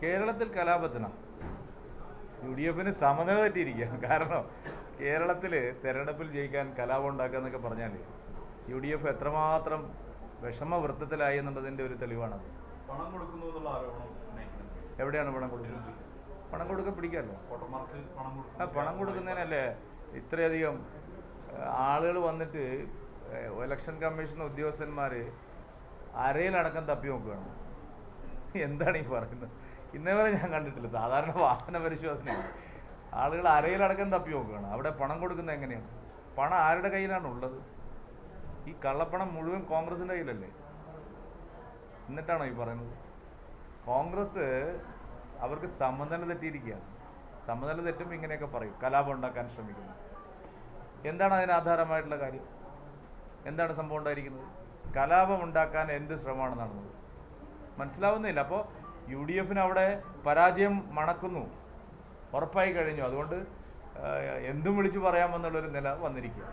കേരളത്തിൽ കലാപത്തിനാണ് UDF-ന് സമനില തെറ്റിയിരിക്കുകയാണ്. കാരണം കേരളത്തിൽ തെരഞ്ഞെടുപ്പിൽ ജയിക്കാൻ കലാപം ഉണ്ടാക്കുക എന്നൊക്കെ പറഞ്ഞാൽ UDF എത്രമാത്രം വിഷമവൃത്തത്തിലായി എന്നുള്ളതിൻ്റെ ഒരു തെളിവാണത്. എവിടെയാണ് പണം കൊടുക്കുന്നത്? പണം കൊടുക്കാൻ പിടിക്കാമല്ലോ. പണം കൊടുക്കുന്നതിനല്ലേ ഇത്രയധികം ആളുകൾ വന്നിട്ട് ഇലക്ഷൻ കമ്മീഷൻ ഉദ്യോഗസ്ഥന്മാർ അരയിലടക്കം തപ്പി നോക്കുകയാണ്. എന്താണ് ഈ പറയുന്നത്? ഇന്നേ വരെ ഞാൻ കണ്ടിട്ടില്ല. സാധാരണ വാഹന പരിശോധന ആളുകൾ അരയിലടക്കം തപ്പി നോക്കുകയാണ്. അവിടെ പണം കൊടുക്കുന്നത് എങ്ങനെയാണ്? പണം ആരുടെ കയ്യിലാണ് ഉള്ളത്? ഈ കള്ളപ്പണം മുഴുവൻ കോൺഗ്രസിൻ്റെ കയ്യിലല്ലേ? എന്നിട്ടാണോ ഈ പറയുന്നത്? കോൺഗ്രസ് അവർക്ക് സമനില തെറ്റിയിരിക്കുകയാണ്. സമനില തെറ്റുമ്പോൾ ഇങ്ങനെയൊക്കെ പറയും, കലാപം ഉണ്ടാക്കാൻ ശ്രമിക്കുന്നു. എന്താണ് അതിന് ആധാരമായിട്ടുള്ള കാര്യം? എന്താണ് സംഭവം ഉണ്ടായിരിക്കുന്നത്? കലാപം ഉണ്ടാക്കാൻ എന്ത് ശ്രമമാണ് നടന്നത്? മനസ്സിലാവുന്നില്ല. അപ്പോൾ UDF-ന് അവിടെ പരാജയം മണക്കുന്നു, ഉറപ്പായി കഴിഞ്ഞു. അതുകൊണ്ട് എന്തും വിളിച്ച് പറയാമെന്നുള്ളൊരു നില വന്നിരിക്കുക.